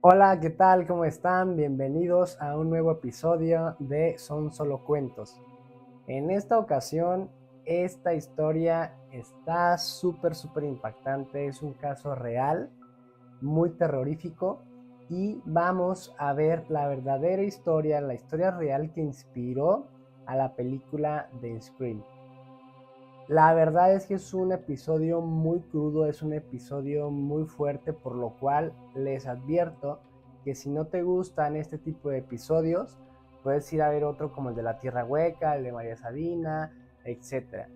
Hola, ¿qué tal? ¿Cómo están? Bienvenidos a un nuevo episodio de Son Solo Cuentos. En esta ocasión, esta historia está súper impactante. Es un caso real, muy terrorífico y vamos a ver la verdadera historia, la historia real que inspiró a la película de Scream. La verdad es que es un episodio muy crudo, es un episodio muy fuerte, por lo cual les advierto que si no te gustan este tipo de episodios, puedes ir a ver otro como el de La Tierra Hueca, el de María Sabina, etcétera.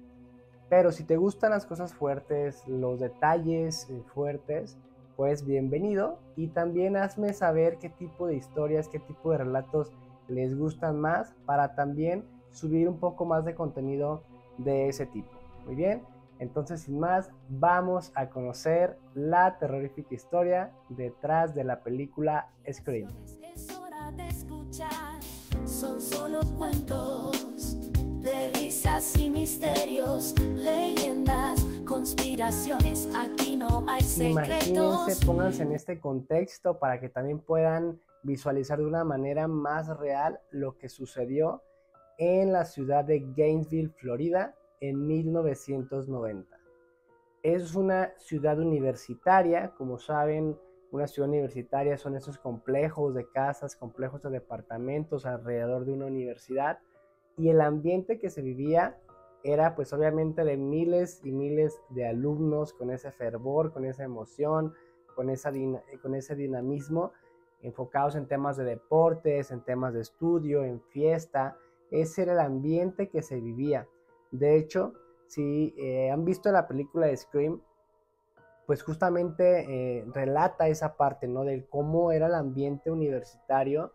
Pero si te gustan las cosas fuertes, los detalles fuertes, pues bienvenido y también hazme saber qué tipo de historias, qué tipo de relatos les gustan más para también subir un poco más de contenido de ese tipo. Muy bien, entonces sin más, vamos a conocer la terrorífica historia detrás de la película Scream. Es hora de escuchar, son solo cuentos de risas y misterios, leyendas, conspiraciones, aquí no hay Imagínense, secretos. pónganse en este contexto para que también puedan visualizar de una manera más real lo que sucedió en la ciudad de Gainesville, Florida, en 1990. Es una ciudad universitaria, como saben, una ciudad universitaria son esos complejos de casas, complejos de departamentos alrededor de una universidad, y el ambiente que se vivía era pues obviamente de miles y miles de alumnos con ese fervor, con esa emoción, con ese dinamismo, enfocados en temas de deportes, en temas de estudio, en fiesta. Ese era el ambiente que se vivía. De hecho, si han visto la película de Scream, pues justamente relata esa parte, ¿no? De cómo era el ambiente universitario.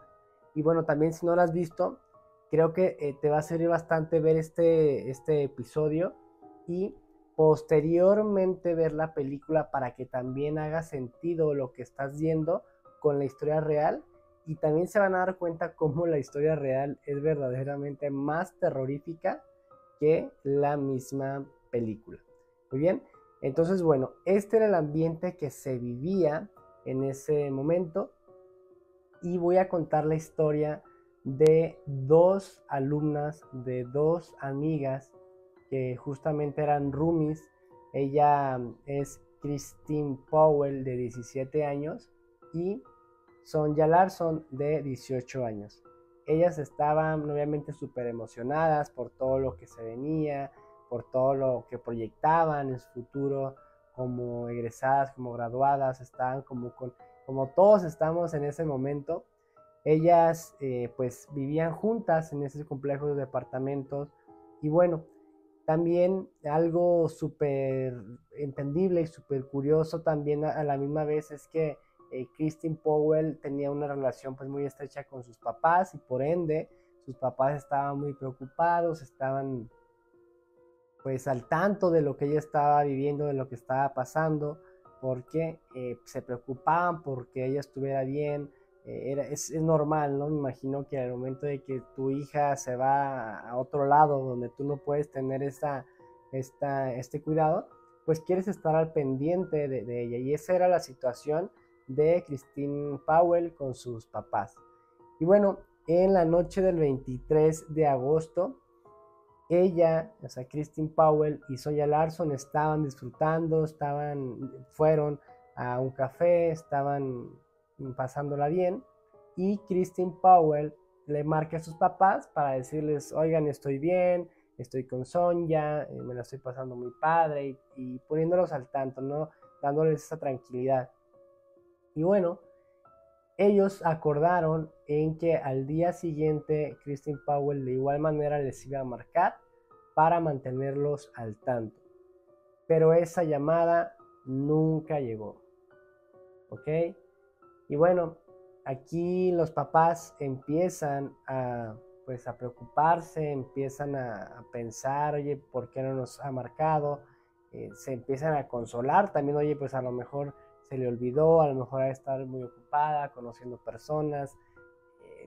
Y bueno, también si no lo has visto, creo que te va a servir bastante ver este episodio y posteriormente ver la película para que también haga sentido lo que estás viendo con la historia real. Y también se van a dar cuenta cómo la historia real es verdaderamente más terrorífica que la misma película. Muy bien, entonces bueno, este era el ambiente que se vivía en ese momento y voy a contar la historia de dos alumnas, de dos amigas que justamente eran roomies. Ella es Christine Powell de 17 años y Sonja Larson de 18 años. Ellas estaban obviamente súper emocionadas por todo lo que se venía, por todo lo que proyectaban en su futuro como egresadas, como graduadas, estaban como todos estamos en ese momento. Ellas pues vivían juntas en esos complejos de departamentos y bueno, también algo súper entendible y súper curioso también a la misma vez es que Christine Powell tenía una relación pues muy estrecha con sus papás y por ende sus papás estaban muy preocupados, estaban pues al tanto de lo que ella estaba viviendo, de lo que estaba pasando, porque se preocupaban porque ella estuviera bien. Es normal, ¿no? Me imagino que al momento de que tu hija se va a otro lado donde tú no puedes tener este cuidado, pues quieres estar al pendiente de ella. Y esa era la situación de Christine Powell con sus papás. Y bueno, en la noche del 23 de agosto, ella, o sea, Christine Powell y Sonja Larson estaban disfrutando, fueron a un café, estaban pasándola bien y Christine Powell le marca a sus papás para decirles, oigan, estoy bien, estoy con Sonja, me la estoy pasando muy padre y poniéndolos al tanto, ¿no? Dándoles esa tranquilidad. Y bueno, ellos acordaron en que al día siguiente Christine Powell de igual manera les iba a marcar para mantenerlos al tanto. Pero esa llamada nunca llegó. ¿Ok? Y bueno, aquí los papás empiezan pues a preocuparse, empiezan a pensar, oye, ¿por qué no nos ha marcado? Se empiezan a consolar también, oye, pues a lo mejor se le olvidó, a lo mejor ha estado muy ocupada, conociendo personas,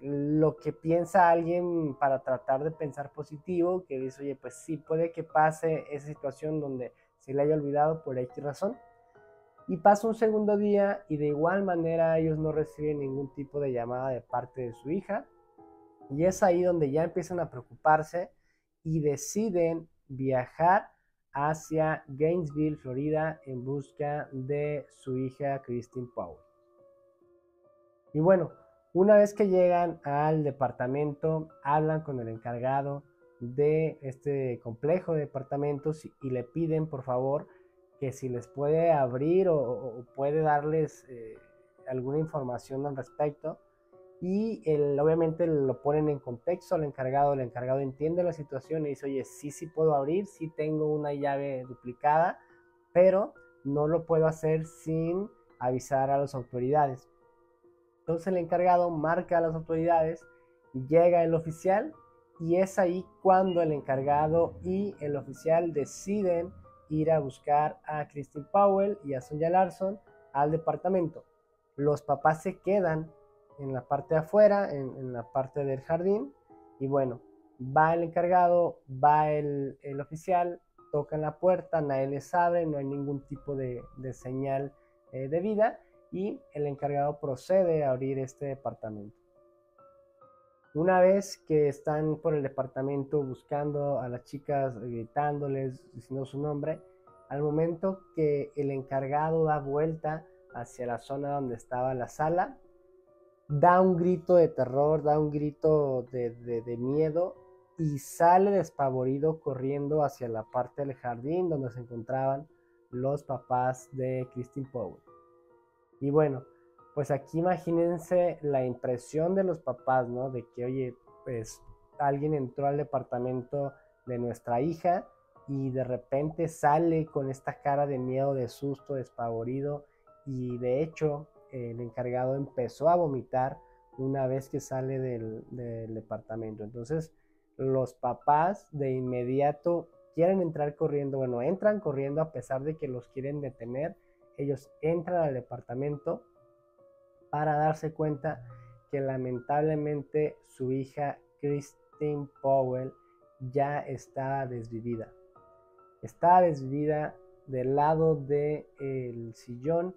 lo que piensa alguien para tratar de pensar positivo, que dice, oye, pues sí, puede que pase esa situación donde se le haya olvidado por X razón. Y pasa un segundo día y de igual manera ellos no reciben ningún tipo de llamada de parte de su hija. Y es ahí donde ya empiezan a preocuparse y deciden viajar hacia Gainesville, Florida, en busca de su hija Christine Powell. Y bueno, una vez que llegan al departamento, hablan con el encargado de este complejo de departamentos y le piden por favor que si les puede abrir o puede darles alguna información al respecto. Y obviamente lo ponen en contexto al encargado, el encargado entiende la situación y dice, oye, sí puedo abrir, sí tengo una llave duplicada, pero no lo puedo hacer sin avisar a las autoridades. Entonces el encargado marca a las autoridades, llega el oficial y es ahí cuando el encargado y el oficial deciden ir a buscar a Christine Powell y a Sonja Larson al departamento. Los papás se quedan en la parte de afuera, en la parte del jardín, y bueno, va el encargado, va el oficial, tocan la puerta, nadie les abre, no hay ningún tipo de señal de vida, y el encargado procede a abrir este departamento. Una vez que están por el departamento buscando a las chicas, gritándoles, diciendo su nombre, al momento que el encargado da vuelta hacia la zona donde estaba la sala, da un grito de terror, da un grito de miedo y sale despavorido corriendo hacia la parte del jardín donde se encontraban los papás de Christine Powell. Y bueno, pues aquí imagínense la impresión de los papás, ¿no? De que, oye, pues alguien entró al departamento de nuestra hija y de repente sale con esta cara de miedo, de susto, despavorido, y de hecho el encargado empezó a vomitar una vez que sale del departamento. Entonces los papás de inmediato quieren entrar corriendo, bueno, entran corriendo a pesar de que los quieren detener. Ellos entran al departamento para darse cuenta que lamentablemente su hija Christine Powell ya está desvivida. Está desvivida del lado del sillón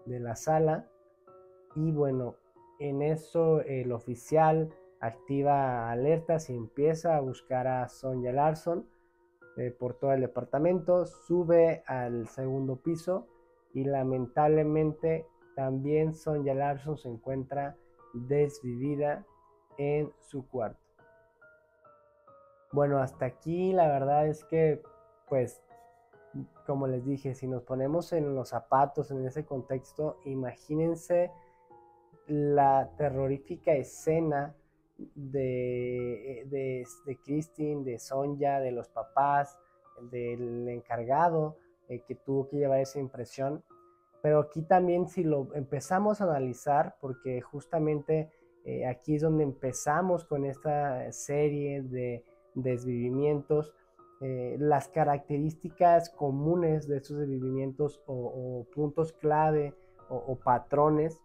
de la sala y bueno, en eso el oficial activa alertas y empieza a buscar a Sonja Larson por todo el departamento, sube al segundo piso y lamentablemente también Sonja Larson se encuentra desvivida en su cuarto. Bueno, hasta aquí la verdad es que, pues, como les dije, si nos ponemos en los zapatos, en ese contexto, imagínense la terrorífica escena de Christine, de Sonja, de los papás, del encargado que tuvo que llevar esa impresión. Pero aquí también si lo empezamos a analizar, porque justamente aquí es donde empezamos con esta serie de desvivimientos, las características comunes de estos desvivimientos o puntos clave o patrones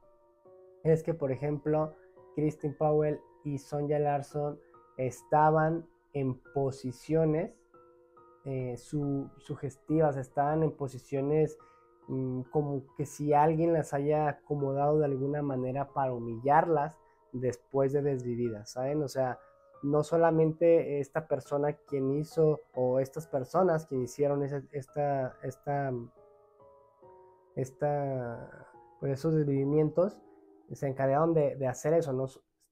es que, por ejemplo, Christine Powell y Sonja Larson estaban en posiciones sugestivas, estaban en posiciones como que si alguien las haya acomodado de alguna manera para humillarlas después de desvividas, ¿saben? O sea, no solamente esta persona quien hizo, o estas personas quien hicieron pues esos desvivimientos, se encargaron de hacer eso, ¿no?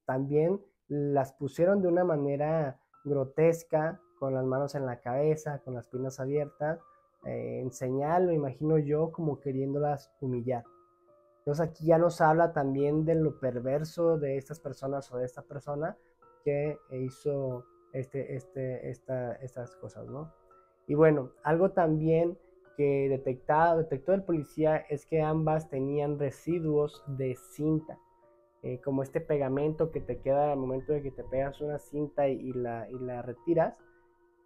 También las pusieron de una manera grotesca, con las manos en la cabeza, con las piernas abiertas, en señal, lo imagino yo, como queriéndolas humillar. Entonces aquí ya nos habla también de lo perverso de estas personas o de esta persona que hizo estas cosas, ¿no? Y bueno, algo también que detectó el policía es que ambas tenían residuos de cinta, como este pegamento que te queda al momento de que te pegas una cinta y la retiras.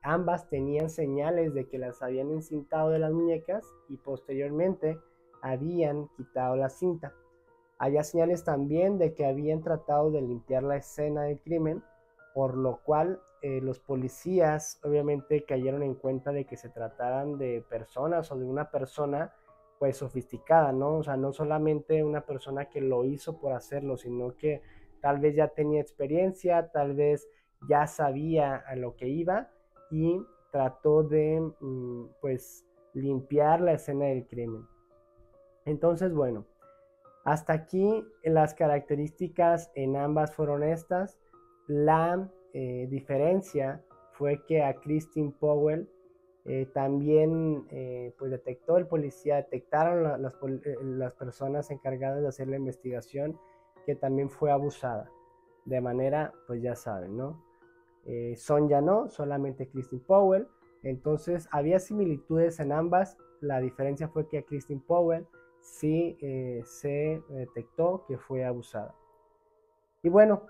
Ambas tenían señales de que las habían encintado de las muñecas y posteriormente habían quitado la cinta. Había señales también de que habían tratado de limpiar la escena del crimen, por lo cual los policías obviamente cayeron en cuenta de que se trataran de personas o de una persona pues sofisticada, ¿no? O sea, no solamente una persona que lo hizo por hacerlo, sino que tal vez ya tenía experiencia, tal vez ya sabía a lo que iba y trató de, pues, limpiar la escena del crimen. Entonces, bueno, hasta aquí las características en ambas fueron estas. La diferencia fue que a Christine Powell también pues detectó el policía, detectaron las personas encargadas de hacer la investigación que también fue abusada. De manera, pues ya saben, ¿no? Sonja no, solamente Christine Powell. Entonces había similitudes en ambas. La diferencia fue que a Christine Powell sí se detectó que fue abusada. Y bueno,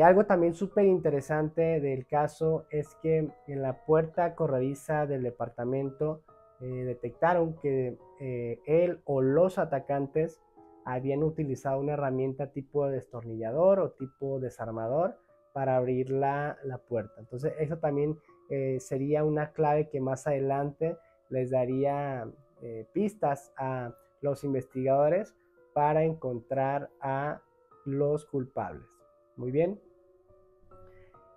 algo también súper interesante del caso es que en la puerta corrediza del departamento detectaron que él o los atacantes habían utilizado una herramienta tipo destornillador o tipo desarmador para abrir la puerta. Entonces eso también sería una clave que más adelante les daría pistas a los investigadores para encontrar a los culpables. Muy bien.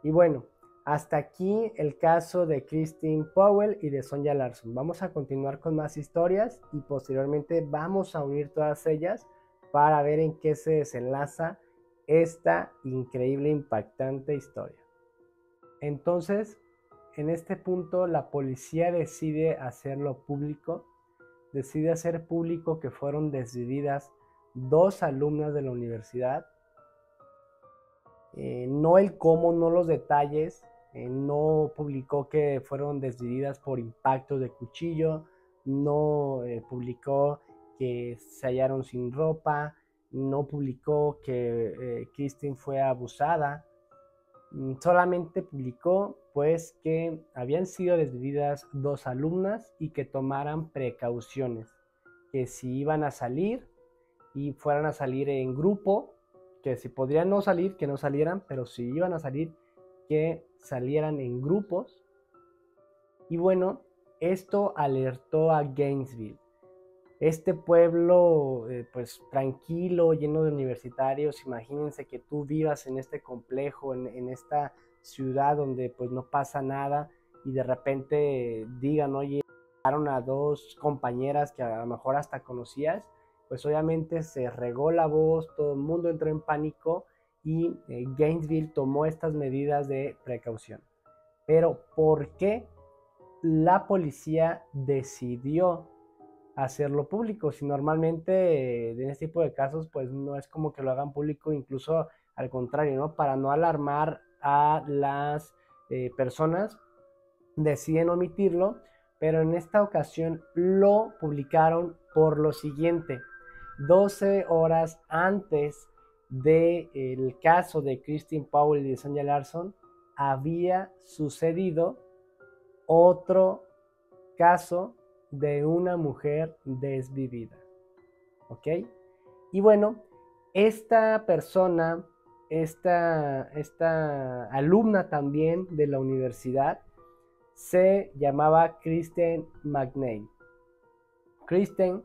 Y bueno, hasta aquí el caso de Christine Powell y de Sonja Larson. Vamos a continuar con más historias y posteriormente vamos a unir todas ellas para ver en qué se desenlaza esta increíble, impactante historia. Entonces, en este punto la policía decide hacerlo público, decide hacer público que fueron desvividas 2 alumnas de la universidad. No el cómo, no los detalles, no publicó que fueron desvividas por impactos de cuchillo, no publicó que se hallaron sin ropa, no publicó que Christine fue abusada, solamente publicó pues que habían sido desvividas 2 alumnas y que tomaran precauciones, que si iban a salir y fueran a salir en grupo, que si podrían no salir, que no salieran, pero si iban a salir, que salieran en grupos. Y bueno, esto alertó a Gainesville. Este pueblo, pues tranquilo, lleno de universitarios. Imagínense que tú vivas en este complejo, en esta ciudad donde pues no pasa nada y de repente digan, oye, mataron a 2 compañeras que a lo mejor hasta conocías. Pues obviamente se regó la voz, todo el mundo entró en pánico y Gainesville tomó estas medidas de precaución. Pero ¿por qué la policía decidió hacerlo público? Si normalmente en este tipo de casos pues no es como que lo hagan público, incluso al contrario, ¿no? Para no alarmar a las personas, deciden omitirlo, pero en esta ocasión lo publicaron por lo siguiente: 12 horas antes del caso de Christine Powell y de Sonja Larson había sucedido otro caso de una mujer desvivida. ¿Ok? Y bueno, esta persona, esta alumna también de la universidad, se llamaba Kristen McNeil. Kristen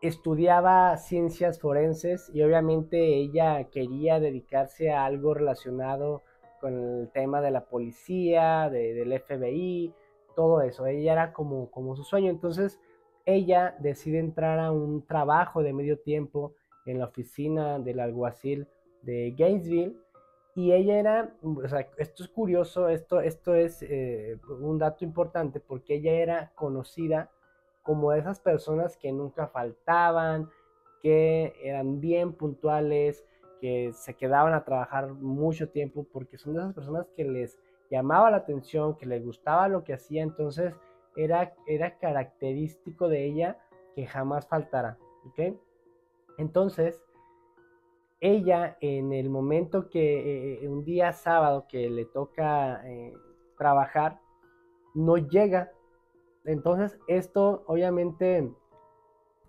estudiaba ciencias forenses y obviamente ella quería dedicarse a algo relacionado con el tema de la policía, del FBI, todo eso. Ella era como su sueño. Entonces ella decide entrar a un trabajo de medio tiempo en la oficina del alguacil de Gainesville. Y ella era, o sea, esto es curioso, esto es un dato importante, porque ella era conocida como de esas personas que nunca faltaban, que eran bien puntuales, que se quedaban a trabajar mucho tiempo, porque son de esas personas que les llamaba la atención, que les gustaba lo que hacía. Entonces era característico de ella que jamás faltara, ¿ok? Entonces ella, en el momento que un día sábado que le toca trabajar, no llega. Entonces esto obviamente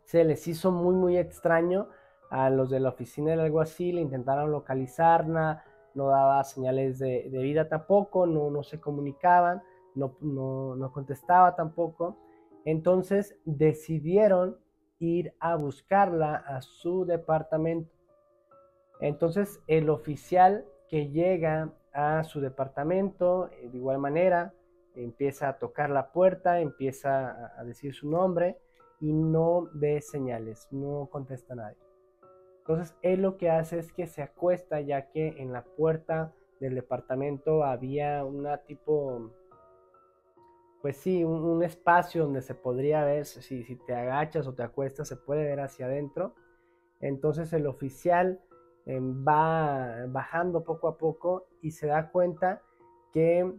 se les hizo muy extraño a los de la oficina del alguacil. Intentaron localizarla, no daba señales de vida tampoco, no se comunicaban, no contestaba tampoco. Entonces decidieron ir a buscarla a su departamento. Entonces el oficial que llega a su departamento, de igual manera, empieza a tocar la puerta, empieza a decir su nombre y no ve señales, no contesta a nadie. Entonces él lo que hace es que se acuesta, ya que en la puerta del departamento había una tipo, pues sí, un espacio donde se podría ver, si te agachas o te acuestas, se puede ver hacia adentro. Entonces el oficial va bajando poco a poco y se da cuenta que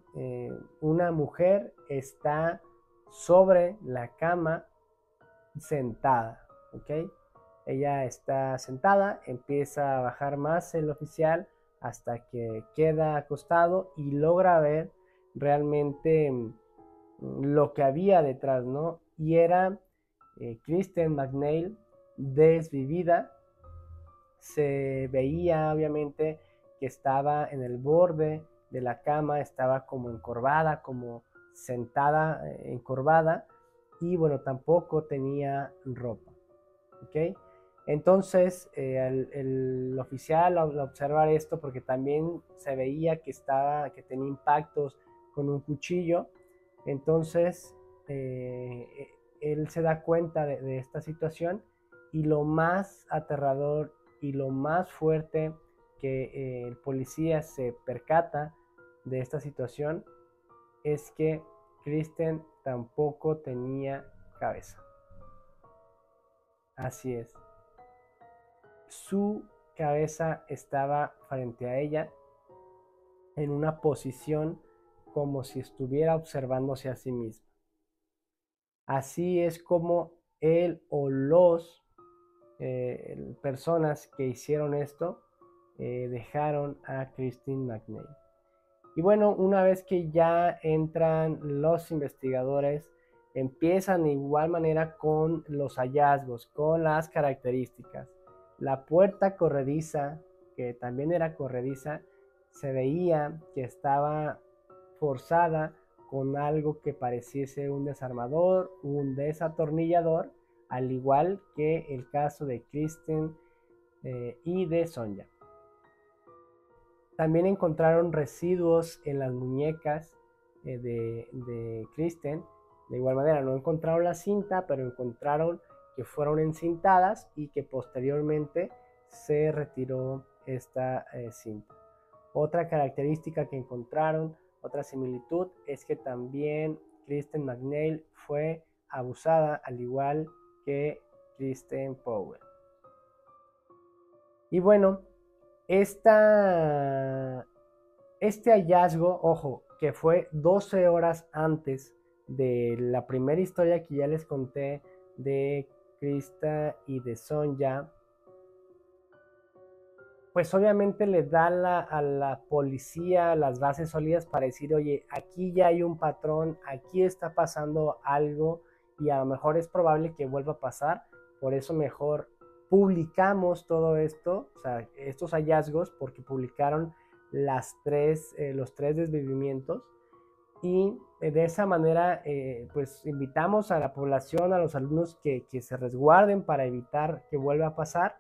una mujer está sobre la cama sentada, ¿ok? Ella está sentada, empieza a bajar más el oficial hasta que queda acostado y logra ver realmente lo que había detrás, ¿no? Y era Kristen McNeil desvivida. Se veía obviamente que estaba en el borde de la cama, estaba como encorvada, como sentada, encorvada, y bueno, tampoco tenía ropa, ¿ok? Entonces el oficial al observar esto, porque también se veía que tenía impactos con un cuchillo, entonces él se da cuenta de esta situación, y lo más aterrador y lo más fuerte que el policía se percata de esta situación es que Kristen tampoco tenía cabeza. Así es. Su cabeza estaba frente a ella en una posición como si estuviera observándose a sí misma. Así es como él o los personas que hicieron esto dejaron a Kristen McNeil. Y bueno, una vez que ya entran los investigadores, empiezan de igual manera con los hallazgos, con las características. La puerta corrediza, que también era corrediza, se veía que estaba forzada con algo que pareciese un desarmador, un desatornillador, al igual que el caso de Kristen y de Sonja. También encontraron residuos en las muñecas de Kristen. De igual manera, no encontraron la cinta, pero encontraron que fueron encintadas y que posteriormente se retiró esta cinta. Otra característica que encontraron, otra similitud, es que también Kristen McNeil fue abusada, al igual que Kristen Powell. Y bueno, este hallazgo, ojo, que fue 12 horas antes de la primera historia que ya les conté de Krista y de Sonja, pues obviamente le da a la policía las bases sólidas para decir, oye, aquí ya hay un patrón, aquí está pasando algo y a lo mejor es probable que vuelva a pasar, por eso mejor publicamos todo esto, o sea, estos hallazgos, porque publicaron los tres desvivimientos, y de esa manera pues invitamos a la población, a los alumnos que se resguarden para evitar que vuelva a pasar.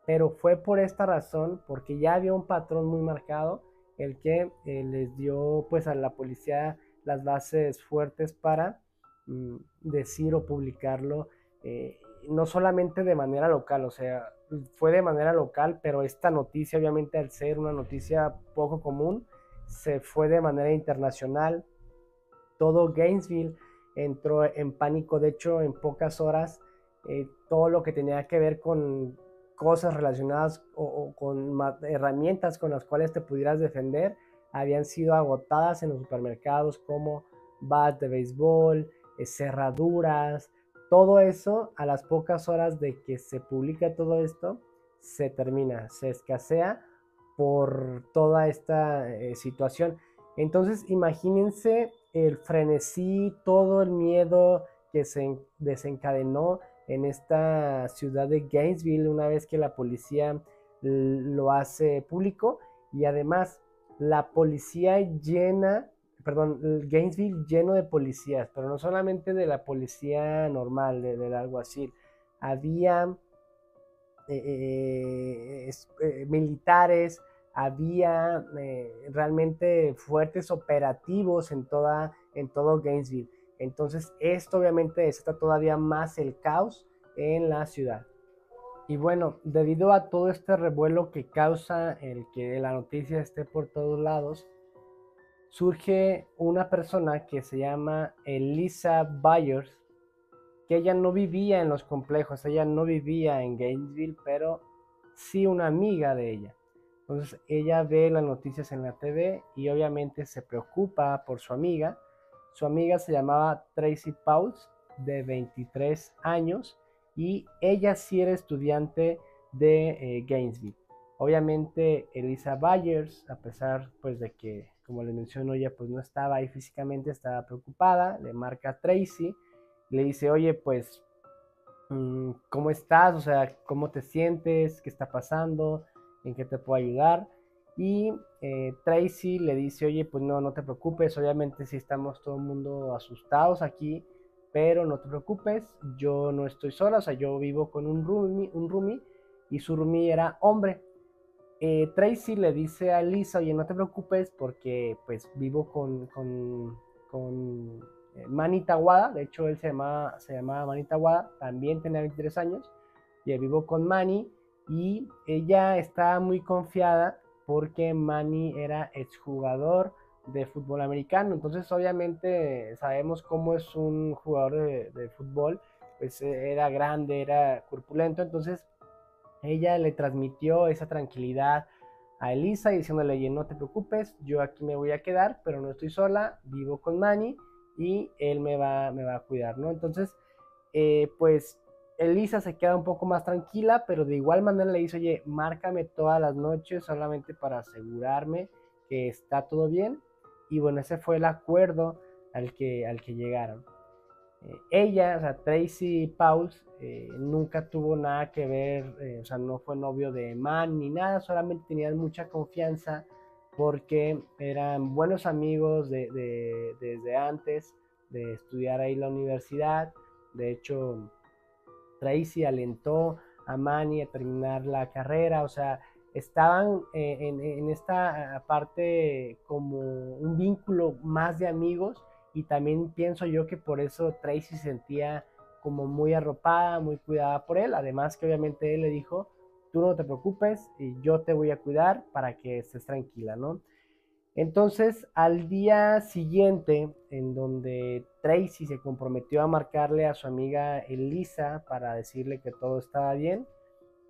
Pero fue por esta razón, porque ya había un patrón muy marcado, el que les dio pues a la policía las bases fuertes para decir o publicarlo, no solamente de manera local, o sea, fue de manera local, pero esta noticia, obviamente al ser una noticia poco común, se fue de manera internacional. Todo Gainesville entró en pánico. De hecho, en pocas horas todo lo que tenía que ver con cosas relacionadas o con herramientas con las cuales te pudieras defender habían sido agotadas en los supermercados, como bats de béisbol, cerraduras. Todo eso, a las pocas horas de que se publica todo esto, se termina, se escasea por toda esta situación. Entonces imagínense el frenesí, todo el miedo que se desencadenó en esta ciudad de Gainesville una vez que la policía lo hace público. Y además la policía llena perdón, Gainesville lleno de policías, pero no solamente de la policía normal, del alguacil. Había militares, había realmente fuertes operativos en todo Gainesville. Entonces esto obviamente desata todavía más el caos en la ciudad. Y bueno, debido a todo este revuelo que causa el que la noticia esté por todos lados, surge una persona que se llama Elisa Byers, que ella no vivía en los complejos, ella no vivía en Gainesville, pero sí una amiga de ella. Entonces ella ve las noticias en la TV y obviamente se preocupa por su amiga. Su amiga se llamaba Tracy Pauls, de 23 años, y ella sí era estudiante de Gainesville. Obviamente Elisa Byers, a pesar pues de que, como le menciono, ella pues no estaba ahí físicamente, estaba preocupada, le marca a Tracy, le dice, oye, pues, ¿cómo estás? O sea, ¿cómo te sientes? ¿Qué está pasando? ¿En qué te puedo ayudar? Y Tracy le dice, oye, pues no, no te preocupes, obviamente sí estamos todo el mundo asustados aquí, pero no te preocupes, yo no estoy sola, o sea, yo vivo con un roomie y su roomie era hombre. Tracy le dice a Lisa, oye, no te preocupes porque pues vivo con Manny Tawada, de hecho él se llamaba Manny Tawada, también tenía 23 años, y vivo con Manny, y ella está muy confiada porque Manny era exjugador de fútbol americano, entonces obviamente sabemos cómo es un jugador de fútbol, pues era grande, era corpulento, entonces ella le transmitió esa tranquilidad a Elisa diciéndole, oye, no te preocupes, yo aquí me voy a quedar, pero no estoy sola, vivo con Manny y él me va a cuidar, ¿no? Entonces, pues Elisa se queda un poco más tranquila, pero de igual manera le dice, oye, márcame todas las noches solamente para asegurarme que está todo bien. Y bueno, ese fue el acuerdo al que llegaron. Ella, o sea, Tracy Pauls, nunca tuvo nada que ver, o sea, no fue novio de Man ni nada, solamente tenían mucha confianza porque eran buenos amigos desde antes de estudiar ahí la universidad. De hecho, Tracy alentó a Manny a terminar la carrera, o sea, estaban en esta parte como un vínculo más de amigos y también pienso yo que por eso Tracy se sentía como muy arropada, muy cuidada por él, además que obviamente él le dijo, tú no te preocupes y yo te voy a cuidar para que estés tranquila, ¿no? Entonces, al día siguiente, en donde Tracy se comprometió a marcarle a su amiga Elisa para decirle que todo estaba bien,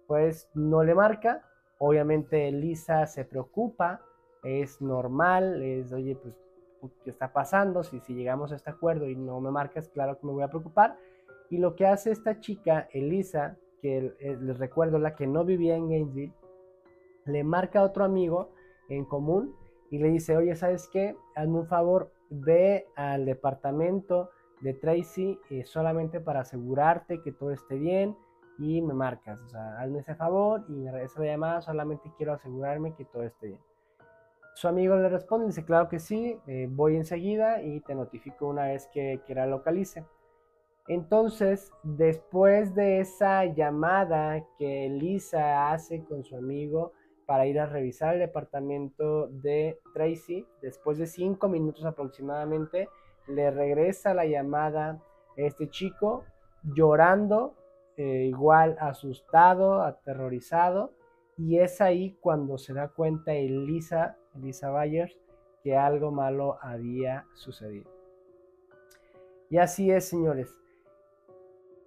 pues no le marca. Obviamente Elisa se preocupa, es normal, oye, pues, ¿qué está pasando? Si llegamos a este acuerdo y no me marcas, claro que me voy a preocupar. Y lo que hace esta chica, Elisa, que les recuerdo, la que no vivía en Gainesville, le marca a otro amigo en común y le dice, oye, ¿sabes qué? Hazme un favor, ve al departamento de Tracy solamente para asegurarte que todo esté bien y me marcas. O sea, hazme ese favor y me regresa la llamada, solamente quiero asegurarme que todo esté bien. Su amigo le responde, dice, claro que sí, voy enseguida y te notifico una vez que la localice. Entonces, después de esa llamada que Lisa hace con su amigo para ir a revisar el departamento de Tracy, después de 5 minutos aproximadamente, le regresa la llamada a este chico llorando, igual asustado, aterrorizado, y es ahí cuando se da cuenta Elisa Byers, que algo malo había sucedido. Y así es, señores.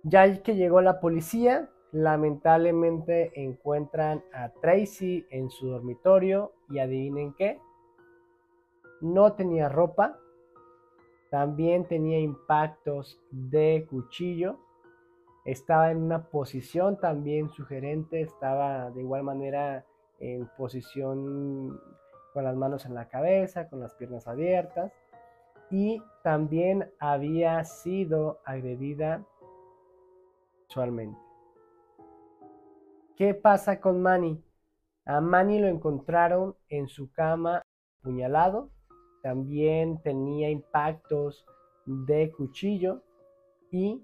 Ya que llegó la policía, lamentablemente encuentran a Tracy en su dormitorio y adivinen qué, no tenía ropa, también tenía impactos de cuchillo, estaba en una posición también sugerente, estaba de igual manera en posición con las manos en la cabeza, con las piernas abiertas, y también había sido agredida sexualmente. ¿Qué pasa con Manny? A Manny lo encontraron en su cama apuñalado, también tenía impactos de cuchillo, y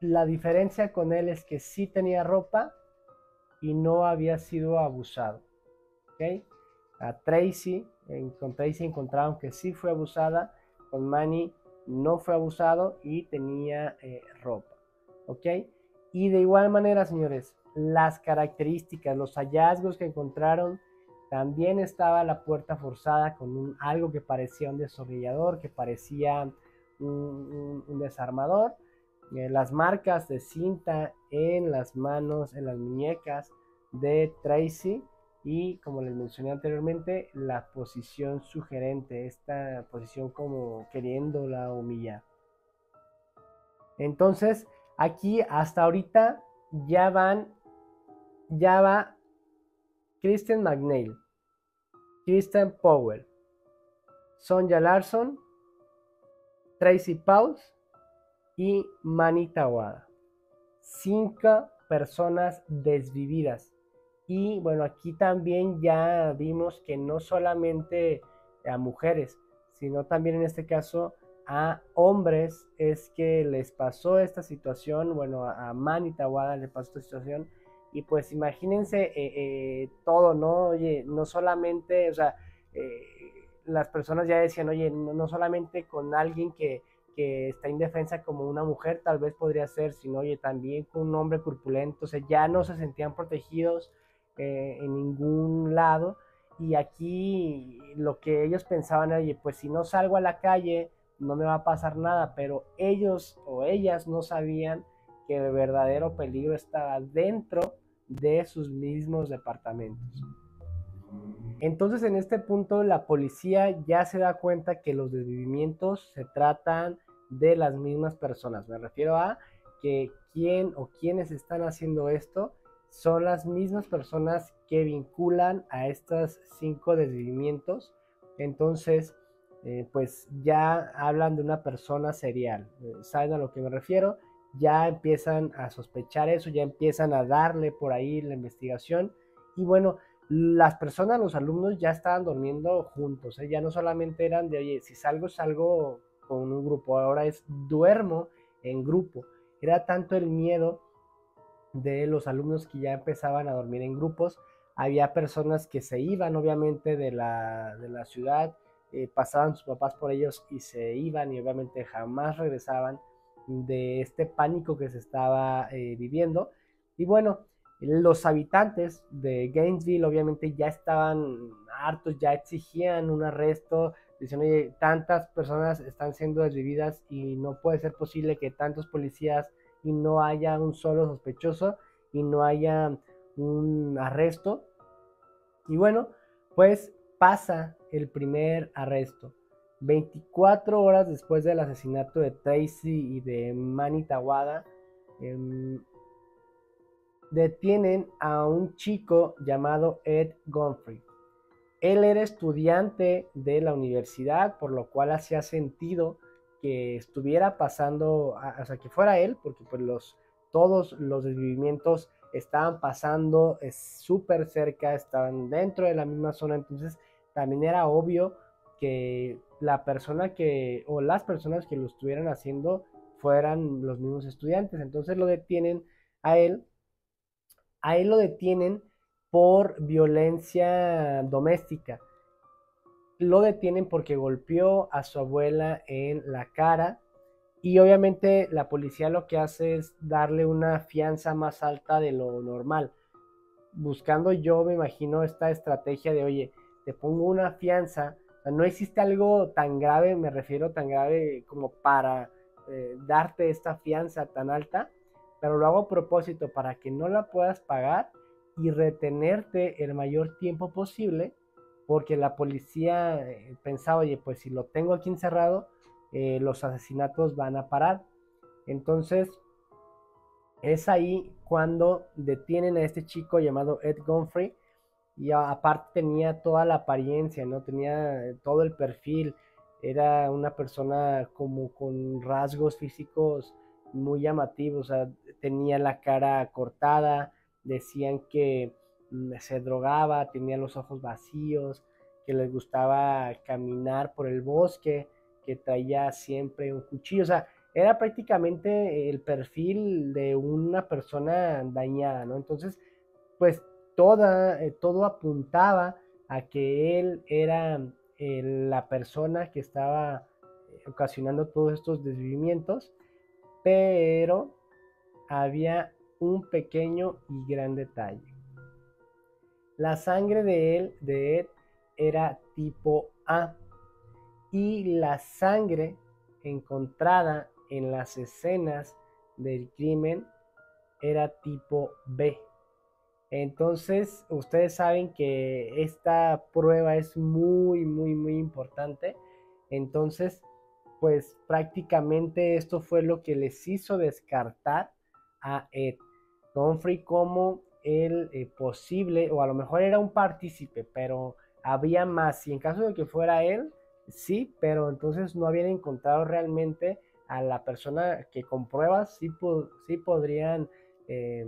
la diferencia con él es que sí tenía ropa y no había sido abusado. ¿Okay? Con Tracy encontraron que sí fue abusada, con Manny no fue abusado y tenía ropa. ¿Ok? Y de igual manera, señores, las características, los hallazgos que encontraron, también estaba la puerta forzada con algo que parecía un destornillador, que parecía un desarmador, las marcas de cinta en las manos, en las muñecas de Tracy, y como les mencioné anteriormente, la posición sugerente, esta posición como queriéndola humillar. Entonces, aquí hasta ahorita ya va Kristen McNeil, Kristen Powell, Sonja Larson, Tracy Pauls y Manny Tawada. 5 personas desvividas. Y bueno, aquí también ya vimos que no solamente a mujeres, sino también en este caso a hombres es que les pasó esta situación. Bueno, a Manny Tawada le pasó esta situación. Y pues imagínense todo, ¿no? Oye, no solamente, o sea, las personas ya decían, oye, no solamente con alguien que está indefensa como una mujer, tal vez podría ser, sino oye, también con un hombre corpulento, o sea, ya no se sentían protegidos en ningún lado. Y aquí lo que ellos pensaban, oye, pues si no salgo a la calle, no me va a pasar nada, pero ellos o ellas no sabían que el verdadero peligro estaba dentro de sus mismos departamentos. Entonces en este punto la policía ya se da cuenta que los desvivimientos se tratan de las mismas personas. Me refiero a que quién o quienes están haciendo esto son las mismas personas que vinculan a estos 5 desvivimientos. Entonces, pues ya hablan de una persona serial. ¿Saben a lo que me refiero? Ya empiezan a sospechar eso, ya empiezan a darle por ahí la investigación. Y bueno, las personas, los alumnos ya estaban durmiendo juntos, ya no solamente eran de, oye, si salgo, salgo con un grupo, ahora es duermo en grupo. Era tanto el miedo de los alumnos que ya empezaban a dormir en grupos. Había personas que se iban obviamente de la ciudad, pasaban sus papás por ellos y se iban, y obviamente jamás regresaban de este pánico que se estaba viviendo. Y bueno, los habitantes de Gainesville obviamente ya estaban hartos, ya exigían un arresto, dicen, oye, tantas personas están siendo desvividas y no puede ser posible que tantos policías y no haya un solo sospechoso y no haya un arresto. Y bueno, pues pasa el primer arresto. 24 horas después del asesinato de Tracy y de Manny Tawada, detienen a un chico llamado Ed Gunfrey. Él era estudiante de la universidad, por lo cual hacía sentido que estuviera pasando, o sea, que fuera él, porque pues todos los desvivimientos estaban pasando súper cerca, estaban dentro de la misma zona. Entonces también era obvio que la persona o las personas que lo estuvieran haciendo fueran los mismos estudiantes. Entonces lo detienen a él lo detienen por violencia doméstica. Lo detienen porque golpeó a su abuela en la cara, y obviamente la policía lo que hace es darle una fianza más alta de lo normal, buscando, yo me imagino, esta estrategia de, oye, te pongo una fianza. O sea, no existe algo tan grave, me refiero tan grave como para darte esta fianza tan alta, pero lo hago a propósito para que no la puedas pagar y retenerte el mayor tiempo posible, porque la policía pensaba, oye, pues si lo tengo aquí encerrado, los asesinatos van a parar. Entonces es ahí cuando detienen a este chico llamado Ed Gunfrey, y aparte tenía toda la apariencia, ¿no? Tenía todo el perfil, era una persona como con rasgos físicos muy llamativos, o sea, tenía la cara cortada, decían que se drogaba, tenía los ojos vacíos, que les gustaba caminar por el bosque, que traía siempre un cuchillo, o sea, era prácticamente el perfil de una persona dañada, ¿no? Entonces, pues todo apuntaba a que él era la persona que estaba ocasionando todos estos desvivimientos, pero había un pequeño y gran detalle. La sangre de Ed, era tipo A, y la sangre encontrada en las escenas del crimen era tipo B. Entonces, ustedes saben que esta prueba es muy, muy, muy importante. Entonces, pues prácticamente esto fue lo que les hizo descartar a Ed Humphrey como el posible, o a lo mejor era un partícipe, pero había más. Y en caso de que fuera él, sí, pero entonces no habían encontrado realmente a la persona que con pruebas sí podrían eh,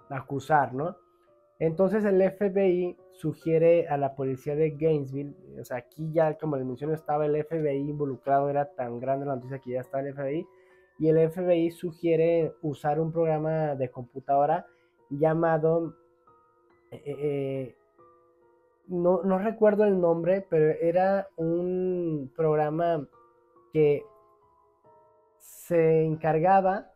acusar, ¿no? Entonces el FBI sugiere a la policía de Gainesville, o sea, aquí ya como les menciono estaba el FBI involucrado, era tan grande la noticia que ya estaba el FBI, y el FBI sugiere usar un programa de computadora llamado, no recuerdo el nombre, pero era un programa que se encargaba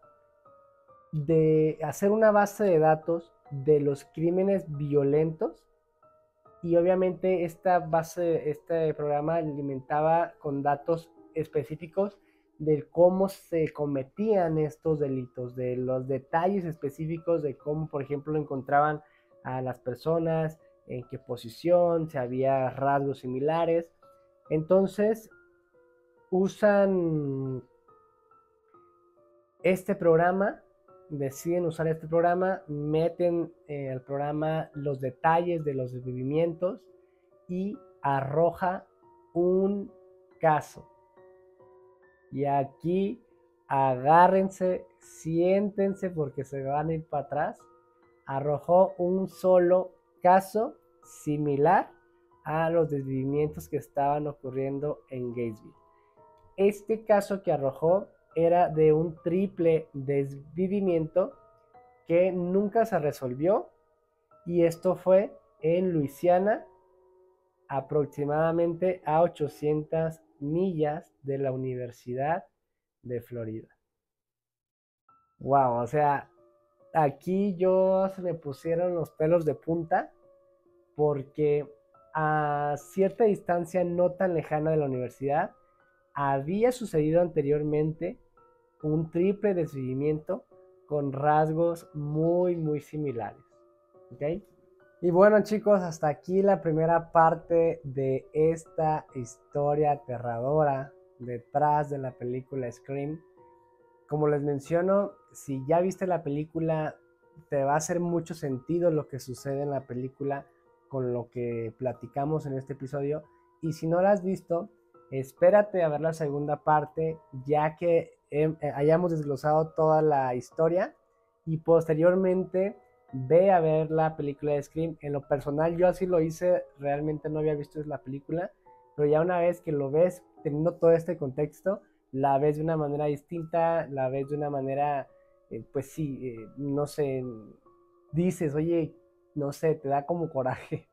de hacer una base de datos de los crímenes violentos, y obviamente este programa alimentaba con datos específicos de cómo se cometían estos delitos, de los detalles específicos de cómo, por ejemplo, encontraban a las personas, en qué posición, si había rasgos similares. Entonces usan este programa, deciden usar este programa, meten al programa los detalles de los desvivimientos y arroja un caso. Y aquí agárrense, siéntense porque se van a ir para atrás. Arrojó un solo caso similar a los desvivimientos que estaban ocurriendo en Gainesville. Este caso que arrojó era de un triple desvivimiento que nunca se resolvió, y esto fue en Luisiana, aproximadamente a 800 millas de la Universidad de Florida. Wow, o sea, aquí se me pusieron los pelos de punta porque a cierta distancia no tan lejana de la universidad había sucedido anteriormente un triple desvivimiento con rasgos muy, muy similares. ¿Ok? Y bueno, chicos, hasta aquí la primera parte de esta historia aterradora detrás de la película Scream. Como les menciono, si ya viste la película, te va a hacer mucho sentido lo que sucede en la película con lo que platicamos en este episodio. Y si no la has visto, espérate a ver la segunda parte, ya que hayamos desglosado toda la historia, y posteriormente ve a ver la película de Scream. En lo personal yo así lo hice, realmente no había visto la película, pero ya una vez que lo ves teniendo todo este contexto, la ves de una manera distinta, la ves de una manera, pues sí, no sé, dices, oye, no sé, te da como coraje.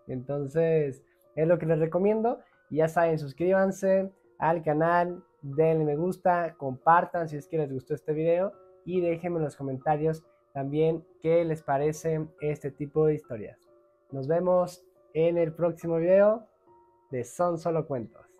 Entonces, es lo que les recomiendo. Y ya saben, suscríbanse al canal, denle me gusta, compartan si es que les gustó este video, y déjenme en los comentarios también qué les parece este tipo de historias. Nos vemos en el próximo video de Son Solo Cuentos.